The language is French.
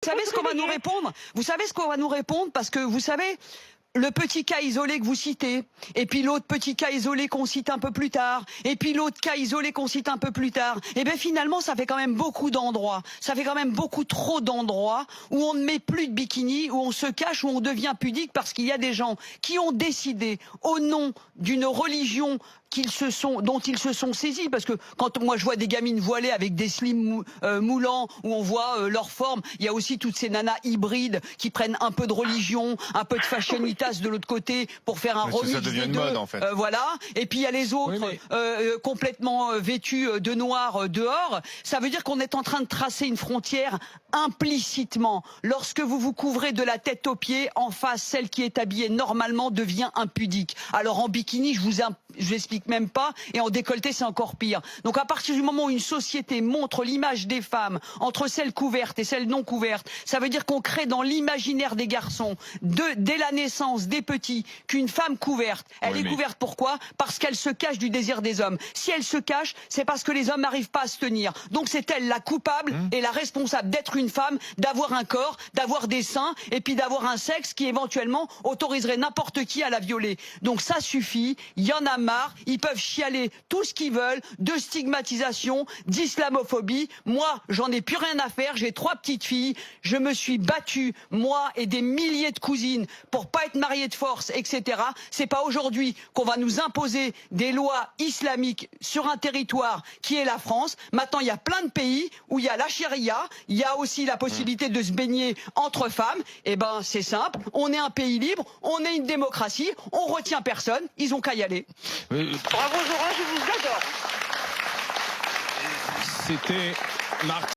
Vous savez ce qu'on va nous répondre? Vous savez ce qu'on va nous répondre? Parce que vous savez, le petit cas isolé que vous citez, et puis l'autre petit cas isolé qu'on cite un peu plus tard, et puis l'autre cas isolé qu'on cite un peu plus tard, et bien finalement ça fait quand même beaucoup d'endroits, ça fait quand même beaucoup trop d'endroits où on ne met plus de bikini, où on se cache, où on devient pudique parce qu'il y a des gens qui ont décidé au nom d'une religion dont ils se sont saisis, parce que quand moi je vois des gamines voilées avec des slims moulants où on voit leur forme, il y a aussi toutes ces nanas hybrides qui prennent un peu de religion, un peu de fashionitas de l'autre côté pour faire un remix ça devient des une deux. mode, en fait. Voilà. Et puis il y a les autres complètement vêtus de noir dehors. Ça veut dire qu'on est en train de tracer une frontière implicitement. Lorsque vous vous couvrez de la tête aux pieds, en face, celle qui est habillée normalement devient impudique. Alors en bikini, je vous explique même pas, et en décolleté c'est encore pire. Donc à partir du moment où une société montre l'image des femmes entre celles couvertes et celles non couvertes, ça veut dire qu'on crée dans l'imaginaire des garçons, dès la naissance des petits, qu'une femme couverte, elle est couverte pourquoi? Parce qu'elle se cache du désir des hommes. Si elle se cache, c'est parce que les hommes n'arrivent pas à se tenir. Donc c'est elle la coupable et la responsable d'être une femme, d'avoir un corps, d'avoir des seins, et puis d'avoir un sexe qui éventuellement autoriserait n'importe qui à la violer. Donc ça suffit, il y en a marre, ils peuvent chialer tout ce qu'ils veulent, de stigmatisation, d'islamophobie. Moi, j'en ai plus rien à faire, j'ai 3 petites filles, je me suis battue, moi et des milliers de cousines, pour pas être mariée de force, etc. C'est pas aujourd'hui qu'on va nous imposer des lois islamiques sur un territoire qui est la France. Maintenant, il y a plein de pays où il y a la charia, il y a aussi la possibilité de se baigner entre femmes. Eh ben, c'est simple, on est un pays libre, on est une démocratie, on retient personne, ils ont qu'à y aller. Bravo Zora, je vous adore. C'était Marc.